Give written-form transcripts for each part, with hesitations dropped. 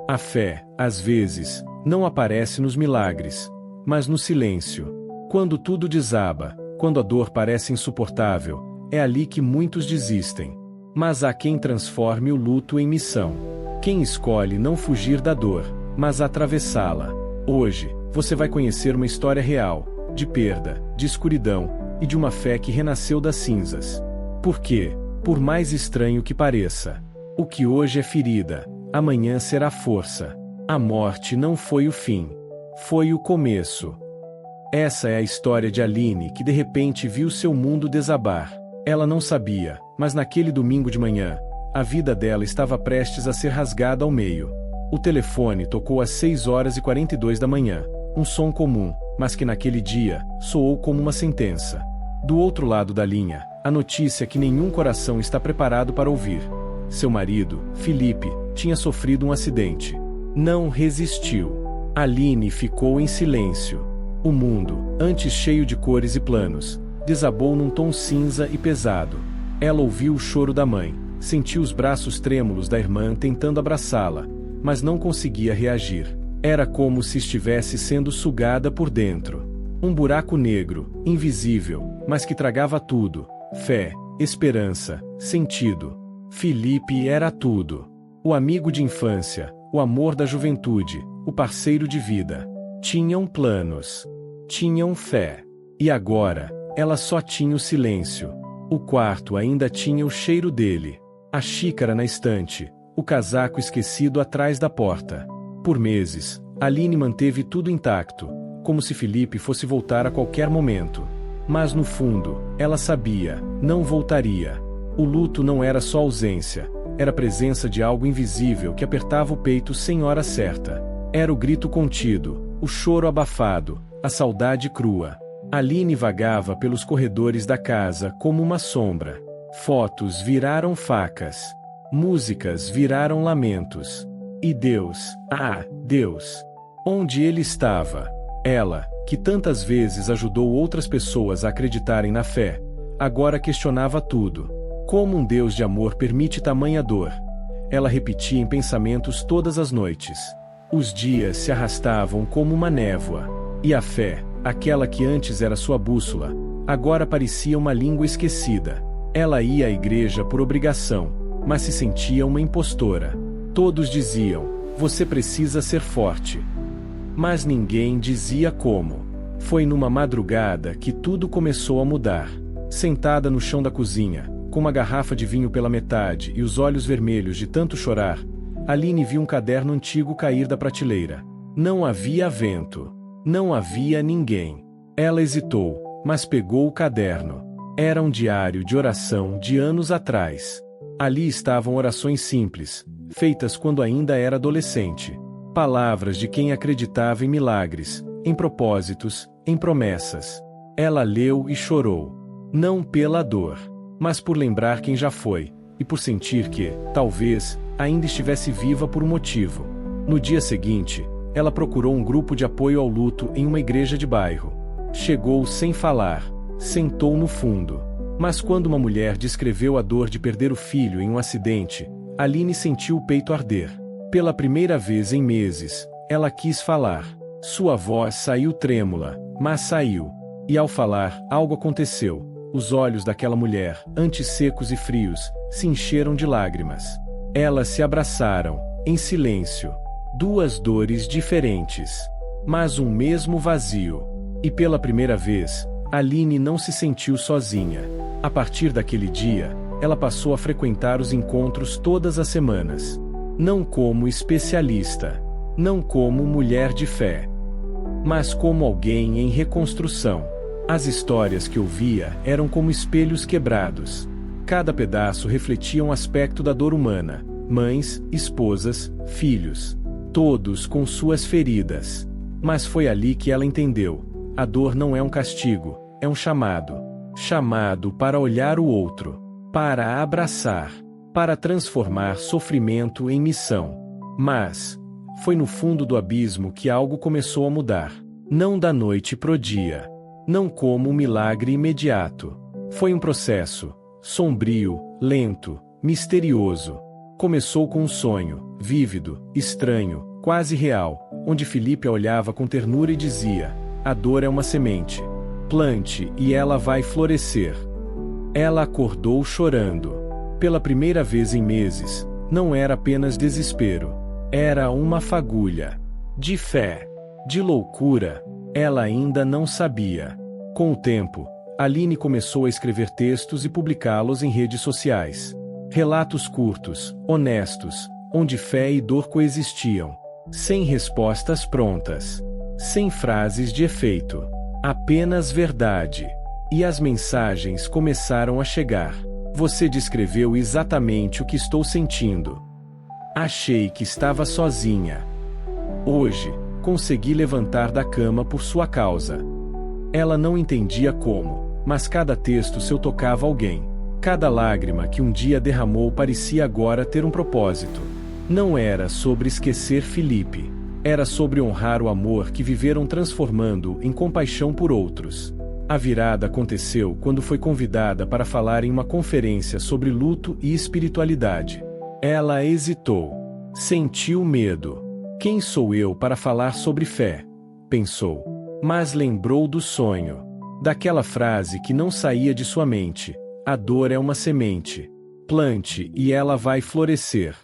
A fé, às vezes, não aparece nos milagres, mas no silêncio. Quando tudo desaba, quando a dor parece insuportável, é ali que muitos desistem. Mas há quem transforme o luto em missão. Quem escolhe não fugir da dor, mas atravessá-la. Hoje, você vai conhecer uma história real, de perda, de escuridão, e de uma fé que renasceu das cinzas. Porque, por mais estranho que pareça, o que hoje é ferida, amanhã será força. A morte não foi o fim. Foi o começo. Essa é a história de Aline que de repente viu seu mundo desabar. Ela não sabia, mas naquele domingo de manhã, a vida dela estava prestes a ser rasgada ao meio. O telefone tocou às 6h42 da manhã, um som comum, mas que naquele dia, soou como uma sentença. Do outro lado da linha, a notícia que nenhum coração está preparado para ouvir. Seu marido, Felipe, tinha sofrido um acidente. Não resistiu. Aline ficou em silêncio. O mundo, antes cheio de cores e planos, desabou num tom cinza e pesado. Ela ouviu o choro da mãe, sentiu os braços trêmulos da irmã tentando abraçá-la, mas não conseguia reagir. Era como se estivesse sendo sugada por dentro. Um buraco negro, invisível, mas que tragava tudo: fé, esperança, sentido. Felipe era tudo. O amigo de infância, o amor da juventude, o parceiro de vida. Tinham planos. Tinham fé. E agora, ela só tinha o silêncio. O quarto ainda tinha o cheiro dele. A xícara na estante, o casaco esquecido atrás da porta. Por meses, Aline manteve tudo intacto, como se Felipe fosse voltar a qualquer momento. Mas no fundo, ela sabia, não voltaria. O luto não era só ausência, era a presença de algo invisível que apertava o peito sem hora certa. Era o grito contido, o choro abafado, a saudade crua. Aline vagava pelos corredores da casa como uma sombra. Fotos viraram facas. Músicas viraram lamentos. E Deus, Deus! Onde ele estava? Ela, que tantas vezes ajudou outras pessoas a acreditarem na fé, agora questionava tudo. Como um Deus de amor permite tamanha dor? Ela repetia em pensamentos todas as noites. Os dias se arrastavam como uma névoa. E a fé, aquela que antes era sua bússola, agora parecia uma língua esquecida. Ela ia à igreja por obrigação, mas se sentia uma impostora. Todos diziam: você precisa ser forte. Mas ninguém dizia como. Foi numa madrugada que tudo começou a mudar. Sentada no chão da cozinha, com uma garrafa de vinho pela metade e os olhos vermelhos de tanto chorar, Aline viu um caderno antigo cair da prateleira. Não havia vento. Não havia ninguém. Ela hesitou, mas pegou o caderno. Era um diário de oração de anos atrás. Ali estavam orações simples, feitas quando ainda era adolescente. Palavras de quem acreditava em milagres, em propósitos, em promessas. Ela leu e chorou. Não pela dor, mas por lembrar quem já foi, e por sentir que, talvez, ainda estivesse viva por um motivo. No dia seguinte, ela procurou um grupo de apoio ao luto em uma igreja de bairro. Chegou sem falar, sentou no fundo. Mas quando uma mulher descreveu a dor de perder o filho em um acidente, Aline sentiu o peito arder. Pela primeira vez em meses, ela quis falar. Sua voz saiu trêmula, mas saiu. E ao falar, algo aconteceu. Os olhos daquela mulher, antes secos e frios, se encheram de lágrimas. Elas se abraçaram, em silêncio. Duas dores diferentes, mas um mesmo vazio. E pela primeira vez, Aline não se sentiu sozinha. A partir daquele dia, ela passou a frequentar os encontros todas as semanas. Não como especialista, não como mulher de fé, mas como alguém em reconstrução. As histórias que ouvia eram como espelhos quebrados. Cada pedaço refletia um aspecto da dor humana: mães, esposas, filhos. Todos com suas feridas. Mas foi ali que ela entendeu: a dor não é um castigo, é um chamado. Chamado para olhar o outro, para abraçar, para transformar sofrimento em missão. Mas foi no fundo do abismo que algo começou a mudar. Não da noite pro dia. Não como um milagre imediato. Foi um processo, sombrio, lento, misterioso. Começou com um sonho, vívido, estranho, quase real, onde Felipe a olhava com ternura e dizia: a dor é uma semente. Plante e ela vai florescer. Ela acordou chorando. Pela primeira vez em meses, não era apenas desespero. Era uma fagulha. De fé. De loucura. Ela ainda não sabia. Com o tempo, Aline começou a escrever textos e publicá-los em redes sociais. Relatos curtos, honestos, onde fé e dor coexistiam. Sem respostas prontas. Sem frases de efeito. Apenas verdade. E as mensagens começaram a chegar. Você descreveu exatamente o que estou sentindo. Achei que estava sozinha. Hoje, consegui levantar da cama por sua causa. Ela não entendia como, mas cada texto seu tocava alguém. Cada lágrima que um dia derramou parecia agora ter um propósito. Não era sobre esquecer Felipe. Era sobre honrar o amor que viveram transformando em compaixão por outros. A virada aconteceu quando foi convidada para falar em uma conferência sobre luto e espiritualidade. Ela hesitou. Sentiu medo. Quem sou eu para falar sobre fé? Pensou. Mas lembrou do sonho. Daquela frase que não saía de sua mente. A dor é uma semente. Plante e ela vai florescer.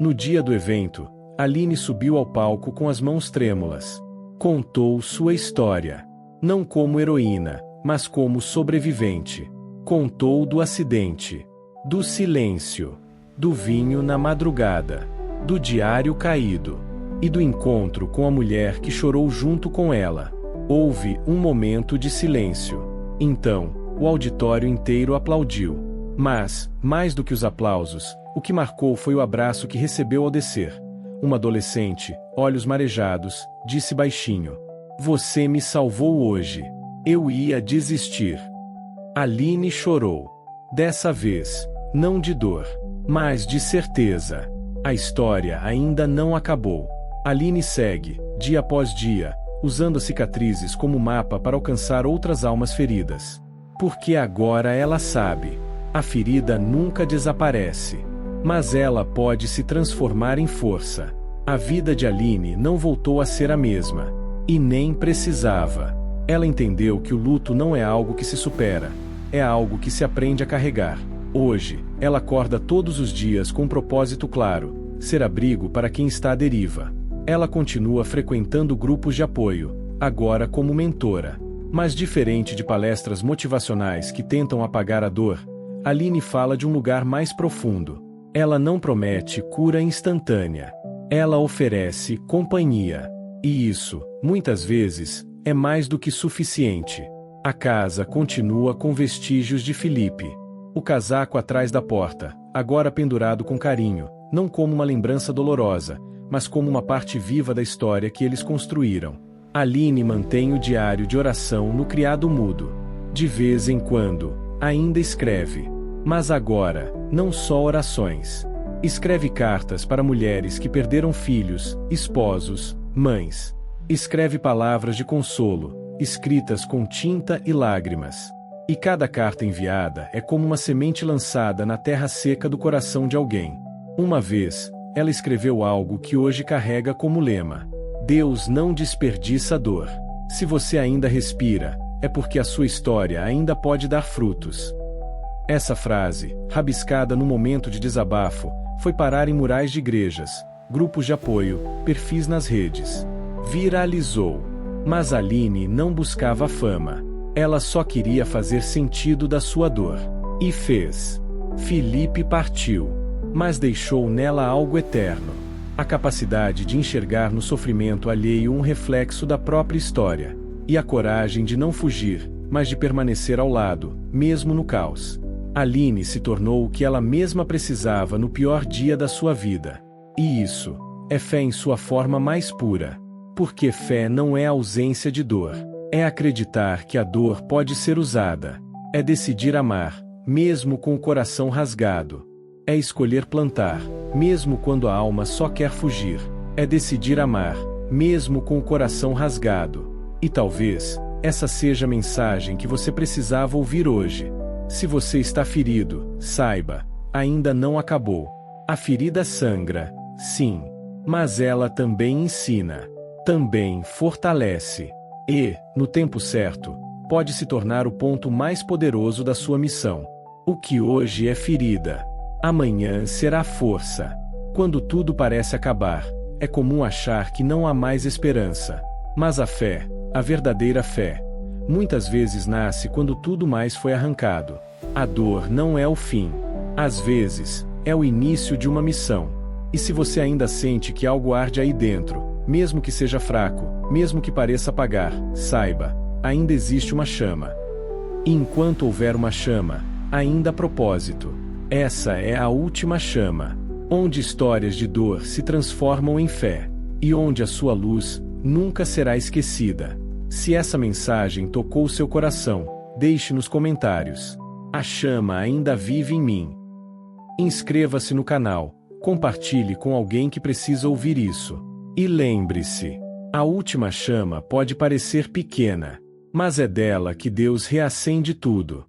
No dia do evento, Aline subiu ao palco com as mãos trêmulas. Contou sua história. Não como heroína, mas como sobrevivente. Contou do acidente. Do silêncio. Do vinho na madrugada. Do diário caído. E do encontro com a mulher que chorou junto com ela. Houve um momento de silêncio. Então, o auditório inteiro aplaudiu. Mas, mais do que os aplausos, o que marcou foi o abraço que recebeu ao descer. Uma adolescente, olhos marejados, disse baixinho: você me salvou hoje. Eu ia desistir. Aline chorou. Dessa vez, não de dor, mas de certeza. A história ainda não acabou. Aline segue, dia após dia, usando as cicatrizes como mapa para alcançar outras almas feridas. Porque agora ela sabe. A ferida nunca desaparece. Mas ela pode se transformar em força. A vida de Aline não voltou a ser a mesma. E nem precisava. Ela entendeu que o luto não é algo que se supera. É algo que se aprende a carregar. Hoje, ela acorda todos os dias com um propósito claro: ser abrigo para quem está à deriva. Ela continua frequentando grupos de apoio, agora como mentora. Mas diferente de palestras motivacionais que tentam apagar a dor, Aline fala de um lugar mais profundo. Ela não promete cura instantânea. Ela oferece companhia. E isso, muitas vezes, é mais do que suficiente. A casa continua com vestígios de Felipe. O casaco atrás da porta, agora pendurado com carinho, não como uma lembrança dolorosa, mas como uma parte viva da história que eles construíram. Aline mantém o diário de oração no criado mudo. De vez em quando, ainda escreve. Mas agora, não só orações. Escreve cartas para mulheres que perderam filhos, esposos, mães. Escreve palavras de consolo, escritas com tinta e lágrimas. E cada carta enviada é como uma semente lançada na terra seca do coração de alguém. Uma vez, ela escreveu algo que hoje carrega como lema: Deus não desperdiça dor. Se você ainda respira, é porque a sua história ainda pode dar frutos. Essa frase, rabiscada no momento de desabafo, foi parar em murais de igrejas, grupos de apoio, perfis nas redes. Viralizou. Mas Aline não buscava fama. Ela só queria fazer sentido da sua dor. E fez. Felipe partiu. Mas deixou nela algo eterno. A capacidade de enxergar no sofrimento alheio um reflexo da própria história. E a coragem de não fugir, mas de permanecer ao lado, mesmo no caos. Aline se tornou o que ela mesma precisava no pior dia da sua vida. E isso é fé em sua forma mais pura. Porque fé não é ausência de dor. É acreditar que a dor pode ser usada. É decidir amar, mesmo com o coração rasgado. É escolher plantar, mesmo quando a alma só quer fugir. É decidir amar, mesmo com o coração rasgado. E talvez, essa seja a mensagem que você precisava ouvir hoje. Se você está ferido, saiba, ainda não acabou. A ferida sangra, sim, mas ela também ensina, também fortalece. E, no tempo certo, pode se tornar o ponto mais poderoso da sua missão. O que hoje é ferida, amanhã será força. Quando tudo parece acabar, é comum achar que não há mais esperança. Mas a fé, a verdadeira fé, muitas vezes nasce quando tudo mais foi arrancado. A dor não é o fim. Às vezes, é o início de uma missão. E se você ainda sente que algo arde aí dentro, mesmo que seja fraco, mesmo que pareça apagar, saiba, ainda existe uma chama. E enquanto houver uma chama, ainda há propósito. Essa é a última chama, onde histórias de dor se transformam em fé, e onde a sua luz nunca será esquecida. Se essa mensagem tocou seu coração, deixe nos comentários. A chama ainda vive em mim. Inscreva-se no canal, compartilhe com alguém que precisa ouvir isso. E lembre-se, a última chama pode parecer pequena, mas é dela que Deus reacende tudo.